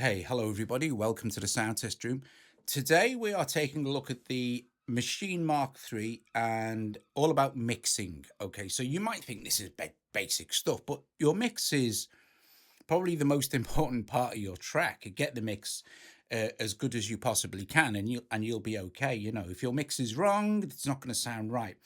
Hey, hello everybody. Welcome to the Sound Test Room. Today we are taking a look at the Maschine Mark III and all about mixing. Okay, so you might think this is basic stuff, but your mix is probably the most important part of your track. Get the mix as good as you possibly can, and you'll be okay. You know, if your mix is wrong, it's not going to sound right.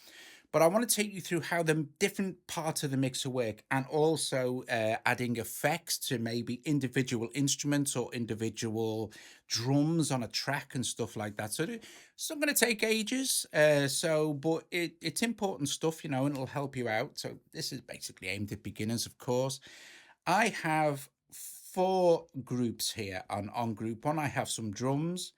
But I want to take you through how the different parts of the mixer work, and also adding effects to maybe individual instruments or individual drums on a track and stuff like that. So it's not going to take ages. But it's important stuff, you know, and it'll help you out. So this is basically aimed at beginners, of course. I have four groups here. On group one, I have some drums,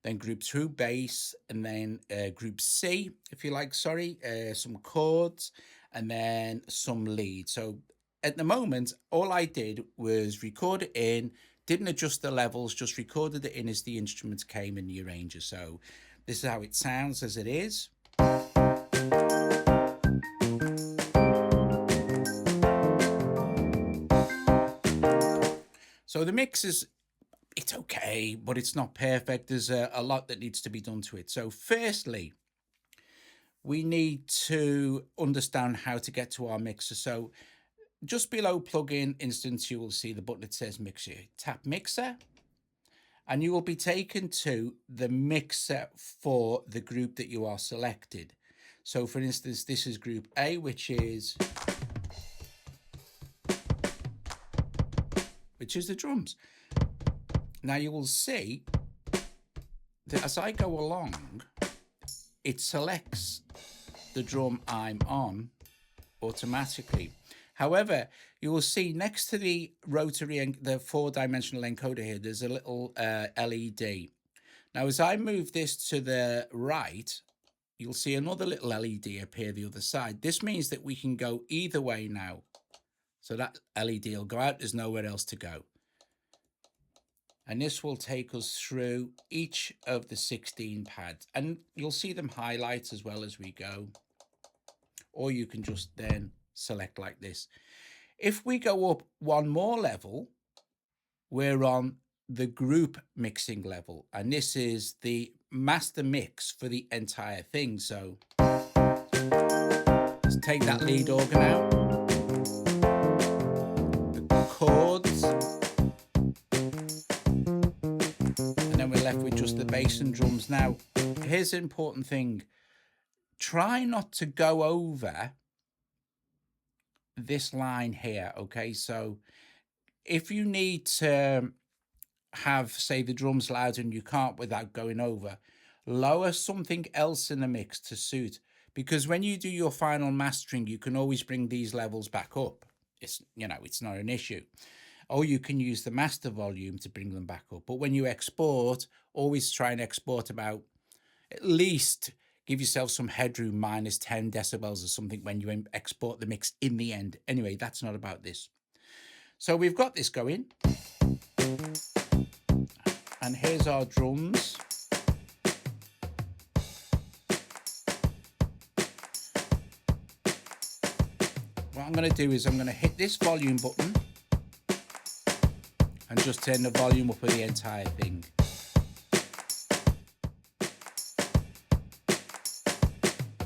then group two, bass, and then group C, if you like, sorry, some chords, and then some lead. So at the moment, all I did was record it in, didn't adjust the levels, just recorded it in as the instruments came in the arranger. So this is how it sounds as it is. So the mix is, it's okay, but it's not perfect. There's a lot that needs to be done to it. So firstly, we need to understand how to get to our mixer. So just below plugin instance, you will see the button that says mixer. Tap mixer, and you will be taken to the mixer for the group that you are selected. So for instance, this is group A, which is the drums. Now you will see that as I go along, it selects the drum I'm on automatically. However, you will see next to the rotary and the 4-dimensional encoder here, there's a little LED. Now, as I move this to the right, you'll see another little LED appear the other side. This means that we can go either way now. So that LED will go out, there's nowhere else to go. And this will take us through each of the 16 pads. And you'll see them highlight as well as we go. Or you can just then select like this. If we go up one more level, we're on the group mixing level. And this is the master mix for the entire thing. So let's take that lead organ out. The chords. And then we're left with just the bass and drums. Now, here's the important thing. Try not to go over this line here, okay? So if you need to have, say, the drums loud and you can't without going over, lower something else in the mix to suit, because when you do your final mastering, you can always bring these levels back up. It's, you know, it's not an issue. Or you can use the master volume to bring them back up. But when you export, always try and export about, at least give yourself some headroom, minus 10 decibels or something when you export the mix in the end. Anyway, that's not about this. So we've got this going. And here's our drums. What I'm going to do is I'm going to hit this volume button and just turn the volume up of the entire thing.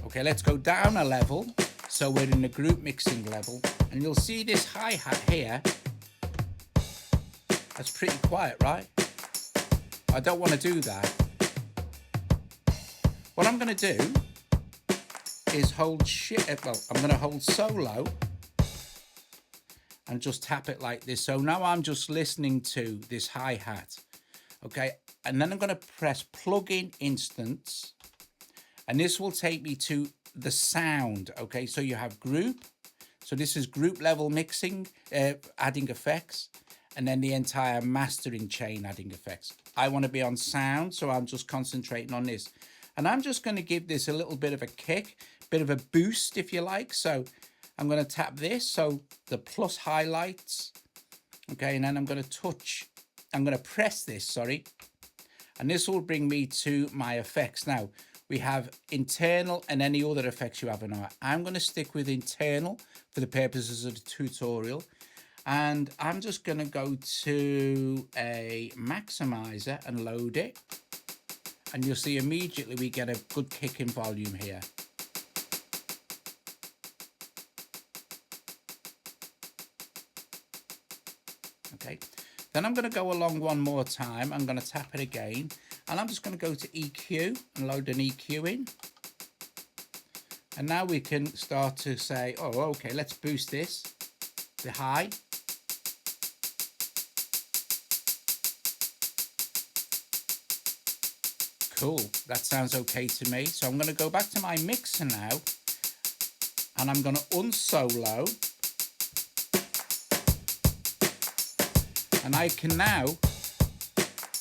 Okay, let's go down a level. So we're in the group mixing level, and you'll see this hi-hat here. That's pretty quiet, right? I don't want to do that. What I'm going to do is hold I'm going to hold solo and just tap it like this. So now I'm just listening to this hi-hat, okay? And then I'm going to press plug-in instance, and this will take me to the sound, okay? So you have group. So this is group level mixing, adding effects, and then the entire mastering chain adding effects. I want to be on sound, so I'm just concentrating on this. And I'm just going to give this a little bit of a kick, bit of a boost, if you like. So I'm going to tap this, so the plus highlights, okay, and then I'm going to press this, sorry, and this will bring me to my effects. Now, we have internal and any other effects you have in our. I'm going to stick with internal for the purposes of the tutorial. And I'm just going to go to a maximizer and load it. And you'll see immediately we get a good kick in volume here. Okay, then I'm going to go along one more time. I'm going to tap it again, and I'm just going to go to EQ and load an EQ in. And now we can start to say, oh, okay, let's boost this, the high. Cool, that sounds okay to me. So I'm going to go back to my mixer now, and I'm going to unsolo. And I can now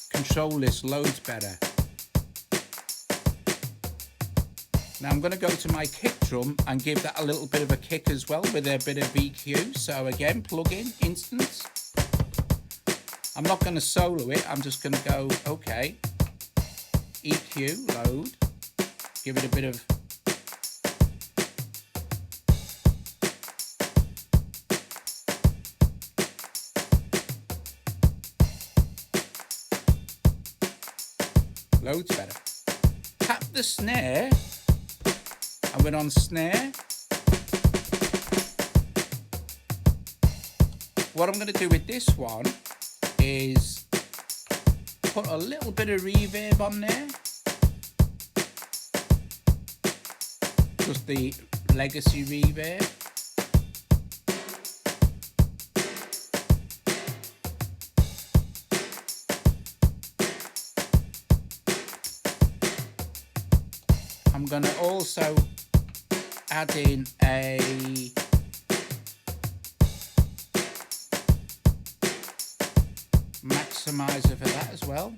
control this loads better. Now I'm going to go to my kick drum and give that a little bit of a kick as well with a bit of EQ. So again, plug in, instance. I'm not going to solo it, I'm just going to go, okay, EQ, load, give it a bit of loads better. Tap the snare, and we're on snare. What I'm going to do with this one is put a little bit of reverb on there. Just the legacy reverb. I'm going to also add in a maximizer for that as well.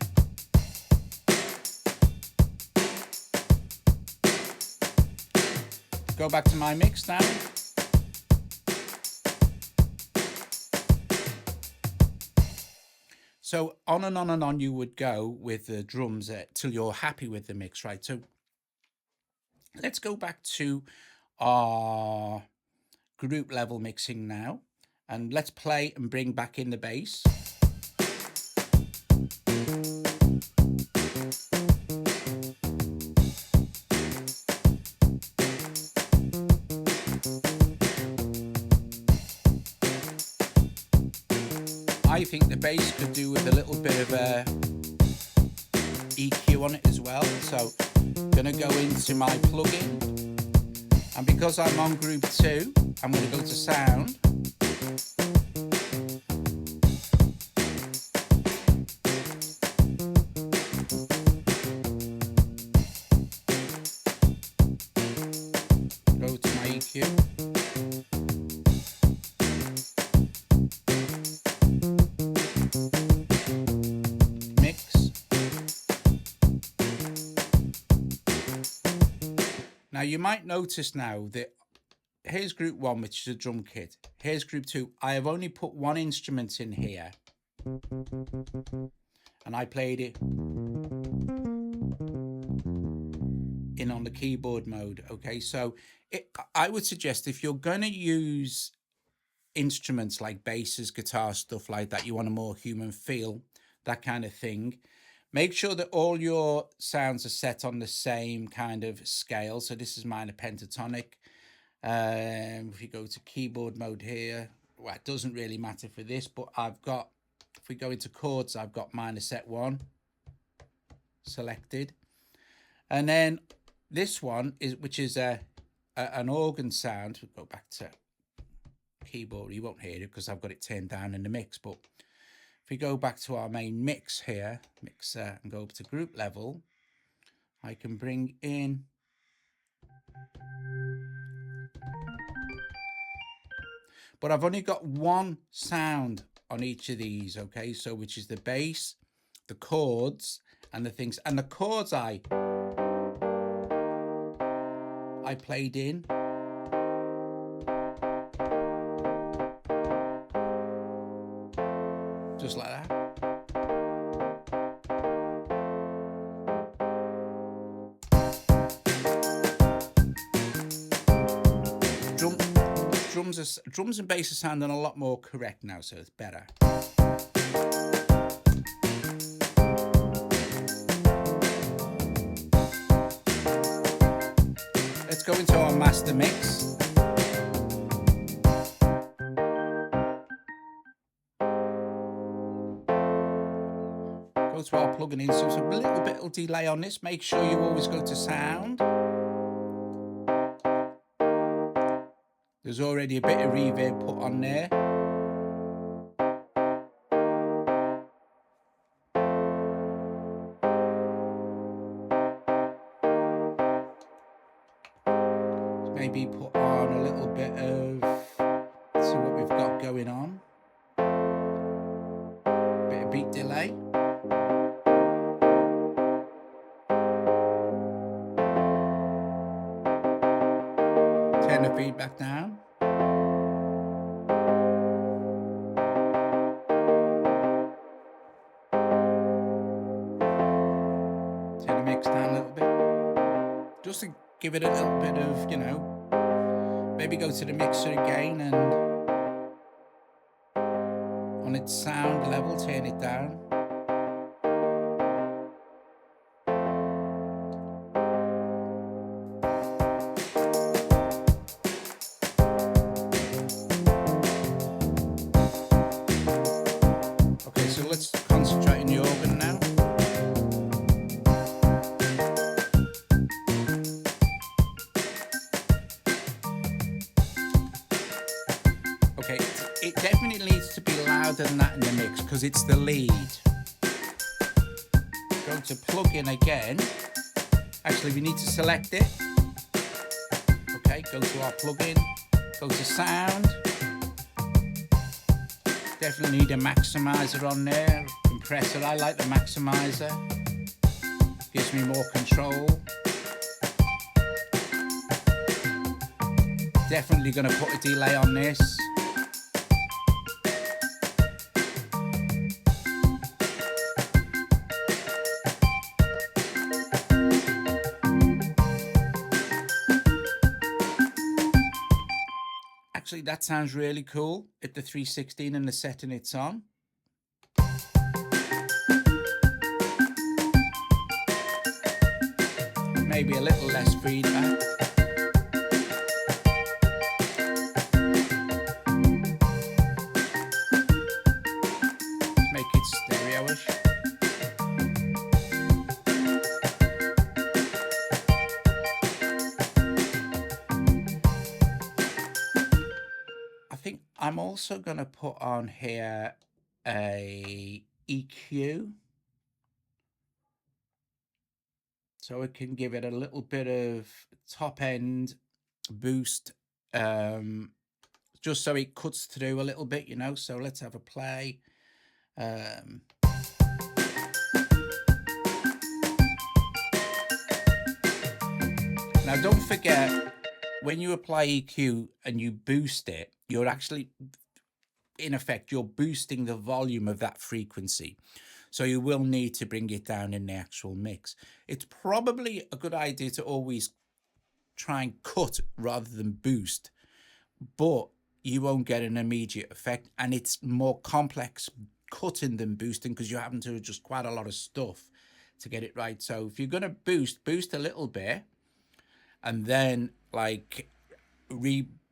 Go back to my mix now. So on and on and on you would go with the drums till you're happy with the mix, right? So let's go back to our group level mixing now, and let's play and bring back in the bass. I think the bass could do with a little bit of EQ on it as well. So I'm going to go into my plugin, and because I'm on group 2, I'm going to go to sound. Go to my EQ. Now you might notice now that here's group 1, which is a drum kit. Here's group 2. I have only put one instrument in here, and I played it in on the keyboard mode. Okay, so I would suggest if you're going to use instruments like basses, guitar, stuff like that, you want a more human feel, that kind of thing. Make sure that all your sounds are set on the same kind of scale. So this is minor pentatonic. If you go to keyboard mode here, well, it doesn't really matter for this, but I've got, if we go into chords, I've got minor set 1 selected. And then this one is, which is an organ sound. We'll go back to keyboard. You won't hear it because I've got it turned down in the mix, but if we go back to our main mix here, mixer, and go up to group level, I can bring in but I've only got one sound on each of these, okay? So which is the bass, the chords, and the things. And the chords I played in. Just like that. Drum drums and bass are sounding a lot more correct now, so it's better. Let's go into our master mix. Go to our plugin in, so it's a little bit of delay on this. Make sure you always go to sound. There's already a bit of reverb put on there. Maybe put on a little bit of, let's see what we've got going on. Bit of beat delay. Turn the feedback down. Turn the mix down a little bit. Just to give it a little bit of, you know, maybe go to the mixer again and on its sound level, turn it down. Okay, so let's concentrate on the organ now. Okay, it definitely needs to be louder than that in the mix because it's the lead. Go to plugin again. Actually, we need to select it. Okay, go to our plugin, go to sound. Definitely need a maximizer on there. Compressor, I like the maximizer. Gives me more control. Definitely going to put a delay on this. Actually, that sounds really cool at the 316 and the setting it's on. Maybe a little less feedback. Make it stereo-ish. I'm also going to put on here a EQ, so it can give it a little bit of top end boost, just so it cuts through a little bit, you know. So let's have a play. Now don't forget, when you apply EQ and you boost it, you're actually, in effect, you're boosting the volume of that frequency. So you will need to bring it down in the actual mix. It's probably a good idea to always try and cut rather than boost, but you won't get an immediate effect. And it's more complex cutting than boosting because you're having to adjust quite a lot of stuff to get it right. So if you're going to boost a little bit and then like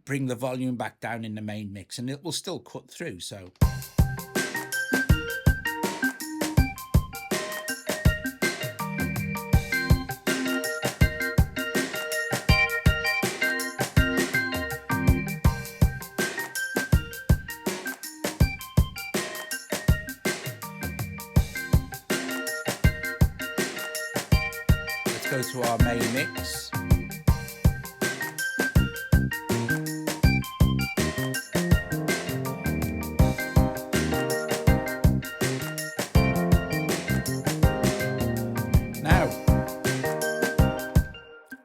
bring the volume back down in the main mix, and it will still cut through. So let's go to our main mix.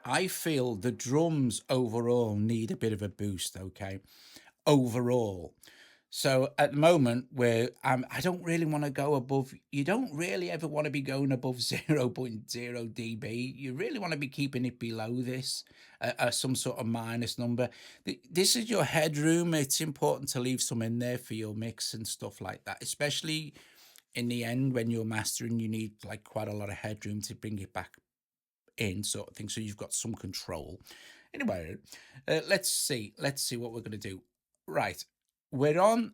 I feel the drums overall need a bit of a boost, okay? Overall. So at the moment, where I don't really want to go above, you don't really ever want to be going above 0.0 dB. You really want to be keeping it below this, some sort of minus number. This is your headroom. It's important to leave some in there for your mix and stuff like that, especially in the end when you're mastering. You need like quite a lot of headroom to bring it back in, sort of thing, so you've got some control. Anyway, let's see what we're going to do. Right, we're on,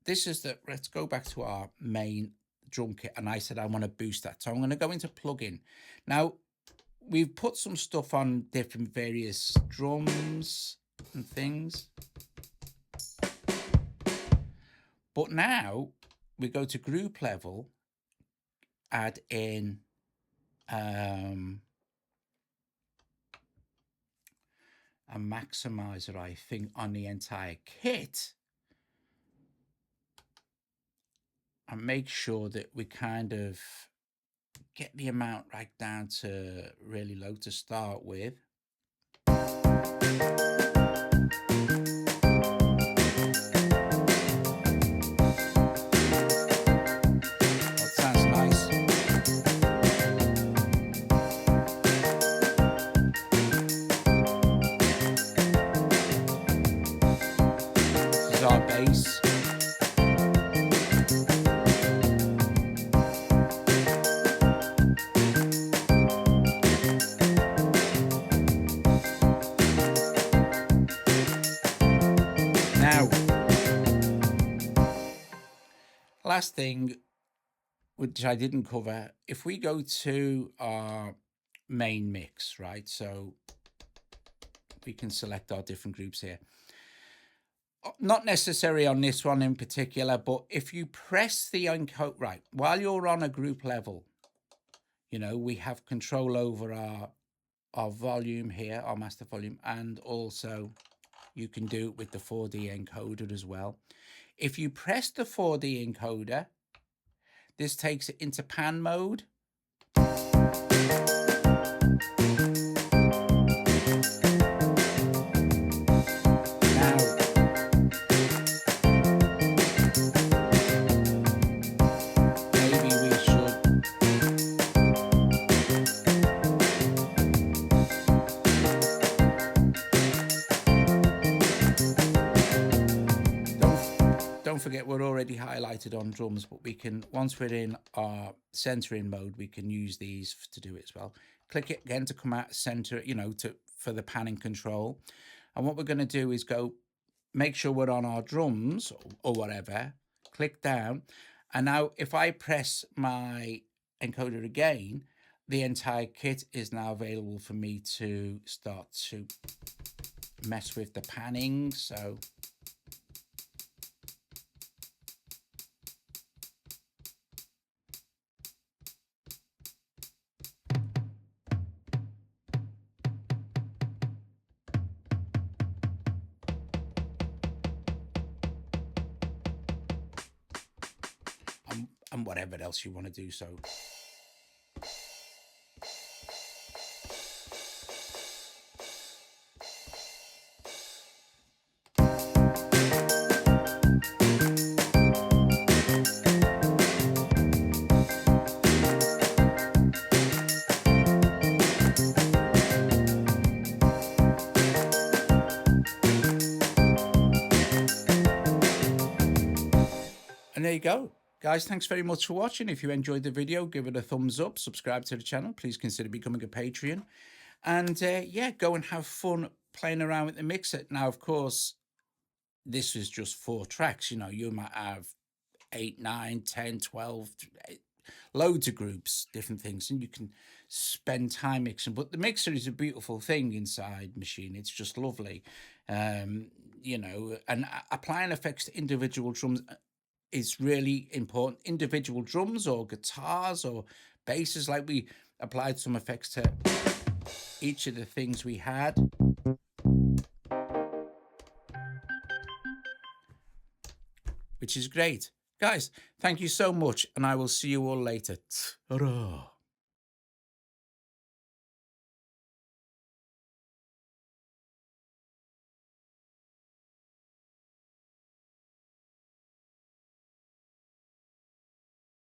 this is the, let's go back to our main drum kit, and I said I want to boost that, so I'm going to go into plugin. Now we've put some stuff on different various drums and things, but now we go to group level, add in a maximizer, I think, on the entire kit, and make sure that we kind of get the amount right down to really low to start with. That sounds nice. This is our bass. Last thing, which I didn't cover, if we go to our main mix, right? So we can select our different groups here. Not necessary on this one in particular, but if you press the encode, right, while you're on a group level, you know, we have control over our volume here, our master volume, and also you can do it with the 4D encoder as well. If you press the 4D encoder, this takes it into pan mode. Don't forget, we're already highlighted on drums, but we can, once we're in our centering mode, we can use these to do it as well. Click it again to come out center, you know, for the panning control. And what we're going to do is go make sure we're on our drums or whatever, click down. And now if I press my encoder again, the entire kit is now available for me to start to mess with the panning. So and whatever else you want to do. So and there you go. Guys, thanks very much for watching. If you enjoyed the video, give it a thumbs up, subscribe to the channel. Please consider becoming a Patreon. And yeah, go and have fun playing around with the mixer. Now, of course, this is just 4 tracks. You know, you might have 8, 9, 10, 12, loads of groups, different things, and you can spend time mixing. But the mixer is a beautiful thing inside Maschine. It's just lovely. You know, and applying effects to individual drums is really important. Individual drums or guitars or basses, like we applied some effects to each of the things we had. Which is great. Guys, thank you so much, and I will see you all later. Ta-ra.